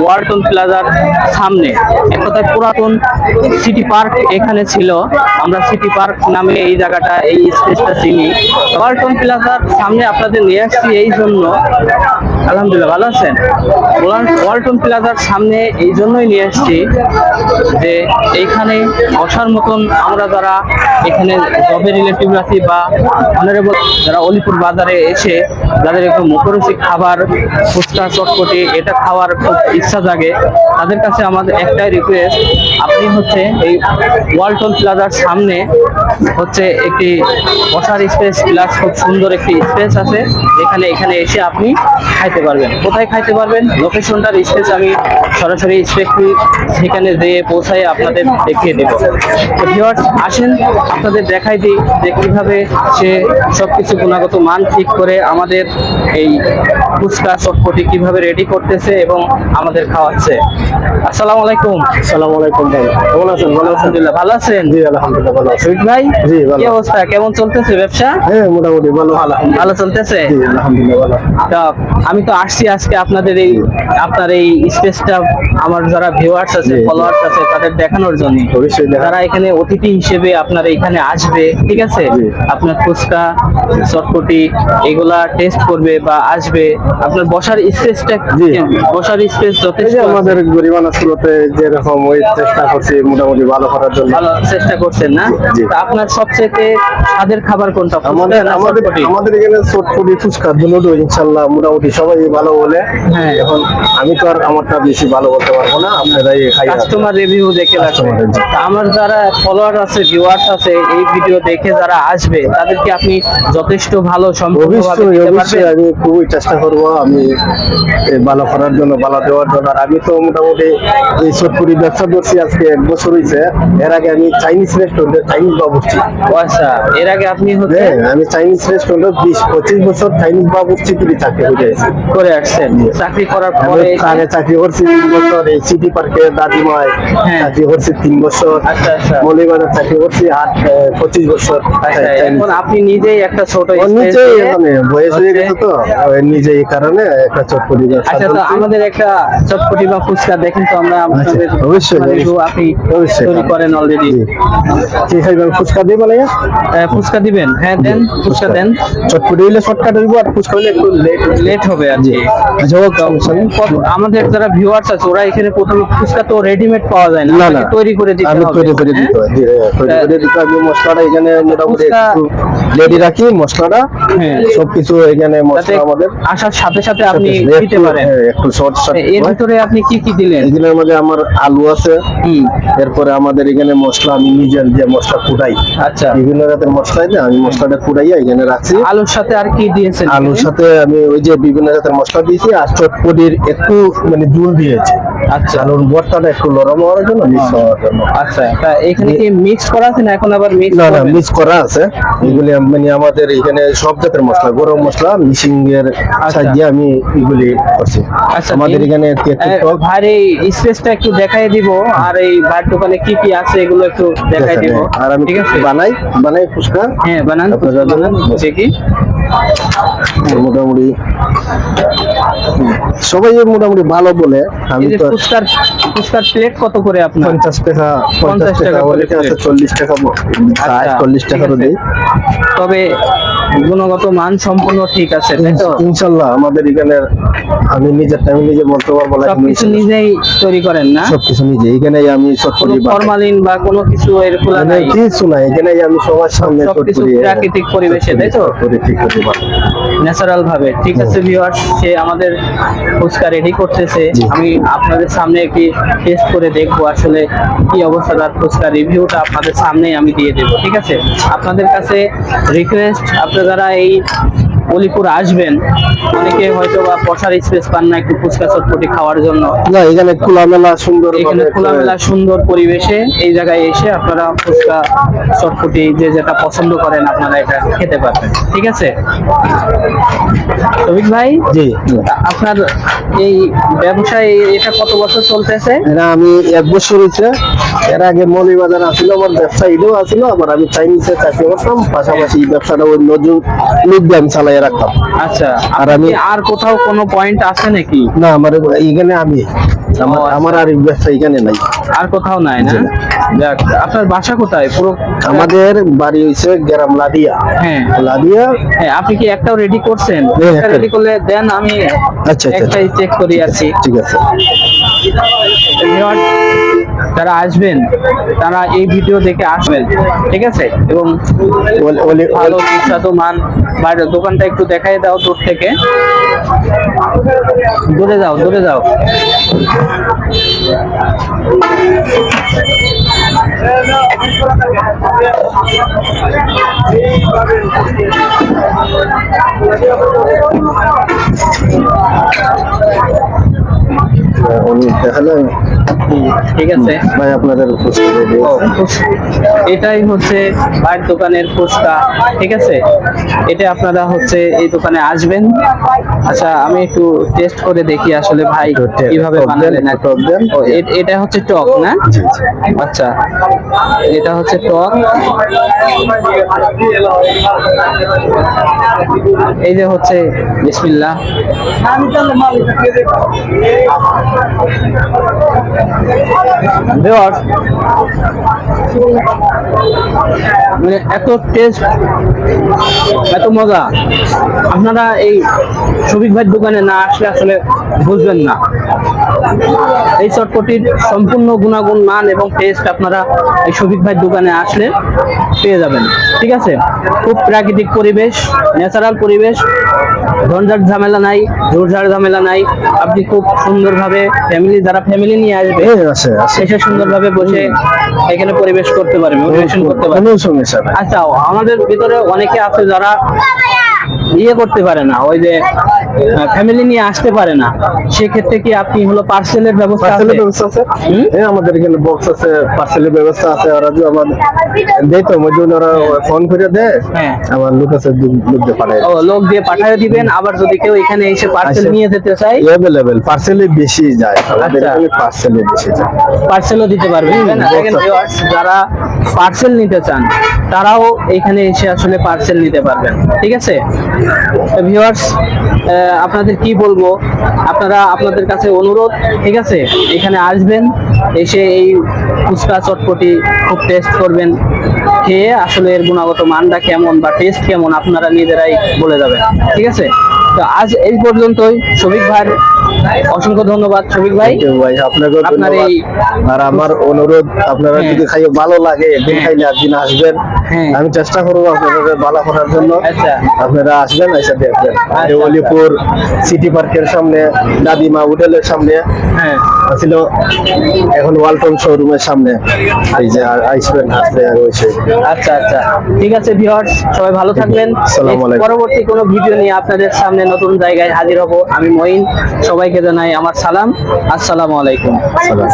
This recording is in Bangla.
ওয়ালটন প্লাজার সামনে এক কথায় পুরাতন সিটি পার্ক এখানে ছিল। আমরা সিটি পার্ক নামে এই জায়গাটা, এই স্পেসটা চিনি। ওয়ালটন প্লাজার সামনে আপনাদের নিয়ে আসছি এই জন্য, আলহামদুলিল্লাহ ভালো আছেন। ওয়ালটন প্লাজার সামনে এই জন্যই নিয়ে আসছি যে এইখানে বসার মতন আমরা যারা এখানে জবের রিলেটিভ আছি বা অনারেবল যারা অলিপুর বাজারে এসে যাদের একটু মুখরোচক খাবার, ফুচকা, চটপটি এটা খাওয়ার খুব ইচ্ছা জাগে, তাদের কাছে আমাদের একটাই রিকোয়েস্ট, আপনি হচ্ছে এই ওয়ালটন প্লাজার সামনে হচ্ছে একটি বসার স্পেস প্লাস খুব সুন্দর একটি স্পেস আছে, এখানে এসে আপনি খাইতে পারবেন। কোথায় খাইতে পারবেন, লোকেশনটার স্পেস আমি সরাসরি সেখানে যেয়ে পৌঁছায় আপনাদের দেখিয়ে দেব। তো ভিউয়ার্স আসেন আপনাদের দেখাই দিই যে কিভাবে সে সবকিছু গুণগত মান ঠিক করে আমাদের এই ফুচকা চটপটি কিভাবে রেডি করতেছে এবং আমাদের খাওয়াচ্ছে। আসসালামু আলাইকুম। আসসালামু আলাইকুম ভাই, কেমন আছেন? ভালো আছেন? আলহামদুলিল্লাহ ভালো আছেন? জি আলহামদুলিল্লাহ ভালো আছি। সুইট ভাই জি ভালো। কি অবস্থা, কেমন চলতেছে ব্যবসা? হ্যাঁ মোটামুটি ভালো। ভালো চলতেছে? জি আলহামদুলিল্লাহ ভালো। তা আমি তো আসছি আজকে আপনাদের আপনার এই স্পেসটা আমার যারা ভিউয়ার্স আছে, ফলোয়ার্স আছে তাদের দেখানোর জন্য। অবশ্যই যারা এখানে অতিথি হিসেবে আপনার এখানে আসবে, ঠিক আছে, আপনার ফুচকা চটপটি এগুলা টেস্ট করবে বা আসবে, আপনার বসার স্পেসটা, বসার স্পেস যথেষ্ট আমাদের গরিব মানুষগুলোতে যেরকম ওই চেষ্টা করছি মোটামুটি ভালো করার জন্য। ভালো চেষ্টা করছেন না? তা আপনার সবচেয়ে স্বাদের খাবার কোনটা? আমাদের এখানে চটপটি ফুচকা দুটো ইনশাআল্লাহ মোটামুটি সবাই ভালো বলে। হ্যাঁ, এখন আমি তো আর আমারটা বেশি ভালো বলতে পারবো না, আপনারাই কাস্টমার রিভিউ দেখে রাখবেন। আমার যারা ফলোয়ার আছে, ভিউয়ার্স আছে, এই ভিডিও দেখে যারা আসবে তাদেরকে আপনি যথেষ্ট ভালো সম্পূর্ণভাবে দিতে পারবেন। আমি খুবই চেষ্টা করব আমি ভালো করার জন্য, ভালো দেওয়ার জন্য। আর আমি তো মোটামুটি এই চটপটি ব্যবসা করছি আজকে 1 বছর হয়েছে। এর আগে আমি চাইনিজ রেস্টুরেন্টে চাইনিজ বাবুর্চি। আচ্ছা, এর আগে আপনি হচ্ছে আমি চাইনিজ রেস্টুরেন্টে 20-25 বছর চাইনিজ বাবুর্চি চাকরি করে আসছেন। চাকরি করার পরে আগে চাকরি করছি 3 বছর এই সিটি পার্কে দাদিমায় চাকরি করছি 3 বছর। আচ্ছা আচ্ছা, মলিবাজার চাকরি করছি 25 বছর। এখন আপনি নিজেই একটা ছোট নিজেই এখানে বয়স হয়ে গেছে তো নিজে এই কারণে একটা চটপটি। আচ্ছা, তো আমাদের একটা চটপটি বা ফুচকা দেখেন তো আমরা। অবশ্যই আপনি তৈরি করেন অলরেডি। কি খাইবেন? ফুচকা দিই মানে ফুচকা দিবেন? হ্যাঁ দেন, ফুচকা দেন। চটপটি হইলে শর্টকাট হইব, আর ফুচকা হইলে একটু লেট হবে আর কি। আমাদের যারা ভিউয়ার্স আছে ওরা এখানে প্রথমে ফুচকা তো রেডিমেড পাওয়া যায় না, তৈরি করে দিতে হবে। তৈরি করে দিতে হয়, তৈরি করে দিতে হবে। মশলাটা এখানে মোটামুটি একটু রেডি রাখি, মশলাটা সবকিছু এখানে মশলা আমাদের আসার সাথে সাথে আপনি দিতে পারেন। একটু শর্ট এর ভিতরে আপনি কি কি দিলেন? এখানের মধ্যে আমার আলু আছে, এরপরে আমাদের এখানে মশলা আমি নিজের যে মশলা কুটাই। আচ্ছা, বিভিন্ন জাতের মশলা দিয়ে আমি মশলাটা কুটাইয়া এখানে রাখছি। আলুর সাথে আর কি দিয়েছেন? আলুর সাথে আমি ওই যে বিভিন্ন জাতের মশলা দিয়েছি, আর চটপটির একটু মানে ঝোল দিয়েছি। আচ্ছা, আলুর ভর্তাটা একটু নরম হওয়ার জন্য, মিক্স হওয়ার জন্য। আচ্ছা, তা এখানে কি মিক্স করা আছে না এখন আবার মিক্স? না মিক্স করা আছে। এগুলি মানে আমাদের এখানে সব জাতের মশলা, গরম মশলা মিশিং এর সাহায্যে আমি এগুলি করছি। আচ্ছা, আমাদের এখানে ভাই এই স্পেসটা একটু দেখাই দিব, আর এই ভাইয়ের দোকানে কি কি আছে এগুলো একটু দেখাই দিব। আর আমি ঠিক আছে বানাই ফুচকা। হ্যাঁ বানান, দেখি। মোটামুটি সবাই মোটামুটি ভালো বলে। আমি তো ফুচকার প্লেট কত করে আপনার? 50 টাকা 40 টাকা 40 টাকারও দেই। তবে গুণগত মান সম্পূর্ণ ঠিক আছে তাই তো? ইনশাআল্লাহ আমাদের এখানে আমি নিজে বলতে পারবো না, সবকিছু নিজেই তৈরি করেন না? সবকিছু নিজে। এখানে আমি কোনো ফরমালিন বা কোনো কিছু এর খোলা নাই, কিছু নাই। এখানে আমি সবার সামনে সবকিছু প্রাকৃতিক পরিবেশে তাই তো? ন্যাচারাল ভাবে। ঠিক আছে ভিউয়ার্স, সে আমাদের ফুচকা রেডি করতেছে। আমি আপনাদের সামনে একটি টেস্ট করে দেখবো আসলে কি অবস্থা। তার ফুচকা রিভিউটা আপনাদের সামনেই আমি দিয়ে দেবো, ঠিক আছে? আপনাদের কাছে রিকোয়েস্ট, আপনারা যারা এই অলিপুর আসবেন, অনেকে হয়তো বা বসার স্পেস পান না একটু ফুচকা চটপটি খাওয়ার জন্য। না এখানে খোলামেলা সুন্দর, এখানে খোলামেলা সুন্দর পরিবেশে এই জায়গায় এসে আপনারা ফুচকা চটপটি যে যেটা পছন্দ করেন আপনারা এটা খেতে পারবেন, ঠিক আছে? রবিক ভাই, জি আপনার এই ব্যবসায় এটা কত বছর চলতেছে? এটা আমি 1 বছর হয়েছে। এর আগে মৌলভীবাজার আসছিল আমার ব্যবসা, এটাও আসছিল। আবার আমি চাইনিজে চাকরি করতাম, পাশাপাশি এই ব্যবসাটা ওই নজর লোক দিয়ে আমি চালাই রাখতাম। আচ্ছা, আর আমি আর কোথাও কোনো পয়েন্ট আছে নাকি? না আমার এখানে আমি আমার আর ব্যবসা এখানে নাই। আর কোথাও নাই না? জি না। যাক, আপনার বাসা কোথায় পুরো? আমাদের বাড়ি হইছে গ্রাম লাদিয়া। হ্যাঁ লাদিয়া। হ্যাঁ, আপনি কি একটাও রেডি করছেন? হ্যাঁ, একটা রেডি করলে দেন, আমি আচ্ছা, একটাই চেক করি আর কি। ঠিক আছে। ভিউয়ার্স, যারা আসবেন তারা এই ভিডিও দেখে আসবেন, ঠিক আছে? এবং ভালো সুস্বাদু মান বাইরের দোকানটা একটু দেখাই দাও দূর থেকে। দূরে যাও, দূরে যাও। উনি দেখালেন। ঠিক আছে ভাই আপনাদের ফুচকা ready ও, আছে। এটাই হচ্ছে ভাইয়ের দোকানের ফুচকা, ঠিক আছে? এটা আপনারা হচ্ছে এই দোকানে আসবেন। আচ্ছা, আমি একটু টেস্ট করে দেখি আসলে ভাই কিভাবে বানালেন। ও, এটা হচ্ছে টক না? আচ্ছা, এটা হচ্ছে টক। এই যে হচ্ছে বিসমিল্লাহ। ভিউয়ার্স, মানে এত টেস্ট, এত মজা, আপনারা এই শফিক ভাইয়ের দোকানে না আসলে আসলে বুঝবেন না। এই চটপটির সম্পূর্ণ গুণাগুণ, মান এবং টেস্ট আপনারা এই শফিক ভাইয়ের দোকানে আসলে পেয়ে যাবেন, ঠিক আছে? খুব প্রাকৃতিক পরিবেশ, ন্যাচারাল পরিবেশ, ঝঞ্ঝাট ঝামেলা নাই, ঝুড়ঝাড় ঝামেলা নাই। আপনি খুব সুন্দরভাবে যারা ফ্যামিলি নিয়ে আসবে এসে সুন্দরভাবে বসে এখানে পরিবেশ করতে পারবে, পরিবেশন করতে পারবে। কোনো সমস্যা নাই। আচ্ছা, আমাদের ভিতরে অনেকে আছে যারা ইয়ে করতে পারে না, ওই যে ফ্যামিলি নিয়ে আসতে পারে না, সেক্ষেত্রে কি আপনি হলো পার্সেলের ব্যবস্থা আছে? পার্সেলের ব্যবস্থা আছে। হ্যাঁ, আমাদের এখানে বক্স আছে, পার্সেলের ব্যবস্থা আছে। ওরা যদি আমার দেয় তো মজুন, ওরা ফোন করে দেয়। হ্যাঁ, আমার লোক আছে, লোক দিয়ে পাঠায়। ও, লোক দিয়ে পাঠিয়ে দিবেন। আবার যদি কেউ এখানে এসে পার্সেল নিয়ে যেতে চায়, অ্যাভেলেবেল পার্সেলে বেশি যায়। আমাদের আচ্ছা। এখানে পার্সেলে বেশি যায়। পার্সেলও দিতে পারবেন। দেখেন viewers, যারা পার্সেল নিতে চান তারাও এখানে এসে আসলে পার্সেল নিতে পারবেন, ঠিক আছে? ভিউয়ার্স, আপনাদের কি বলবো, আপনাদের কাছে অনুরোধ, ঠিক আছে? এখানে আসবেন, এসে এই ফুচকা চটপটি খুব টেস্ট করবেন, খেয়ে আসলে এর গুণগত মানটা কেমন বা টেস্ট কেমন আপনারা নিজেরাই বলে যাবেন, ঠিক আছে? তো আজ এই পর্যন্তই। শফিক ভাই, অসংখ্য ধন্যবাদ শফিক ভাই। Thank you ভাই, আপনাকেও আপনার ধন্যবাদ। এই- আর আমার অনুরোধ, আপনারা হ্যাঁ। যদি খাইয়ে ভালো লাগে, একদিন হ্যাঁ। খাইলে একদিন আসবেন। হ্যাঁ। আমি চেষ্টা করবো আপনাদের ভালো করার জন্য। আচ্ছা। আপনারা আসবেন, এসে দেখবেন। আচ্ছা। দেওয়ালিপুর সিটি পার্কের সামনে, দাদিমা হোটেলের সামনে হ্যাঁ, ছিল, এখন ওয়ালটন শোরুমের সামনে। এই যে আসবেন, আসলে হয়েছে। আচ্ছা আচ্ছা, ঠিক আছে ভিউয়ার্স, সবাই ভালো থাকবেন। আসসালামু আলাইকুম। পরবর্তী কোনো ভিডিও নিয়ে আপনাদের সামনে নতুন জায়গায় হাজির হব। আমি মঈন, সবাইকে জানাই আমার সালাম। আসসালামু আলাইকুম। সালাম।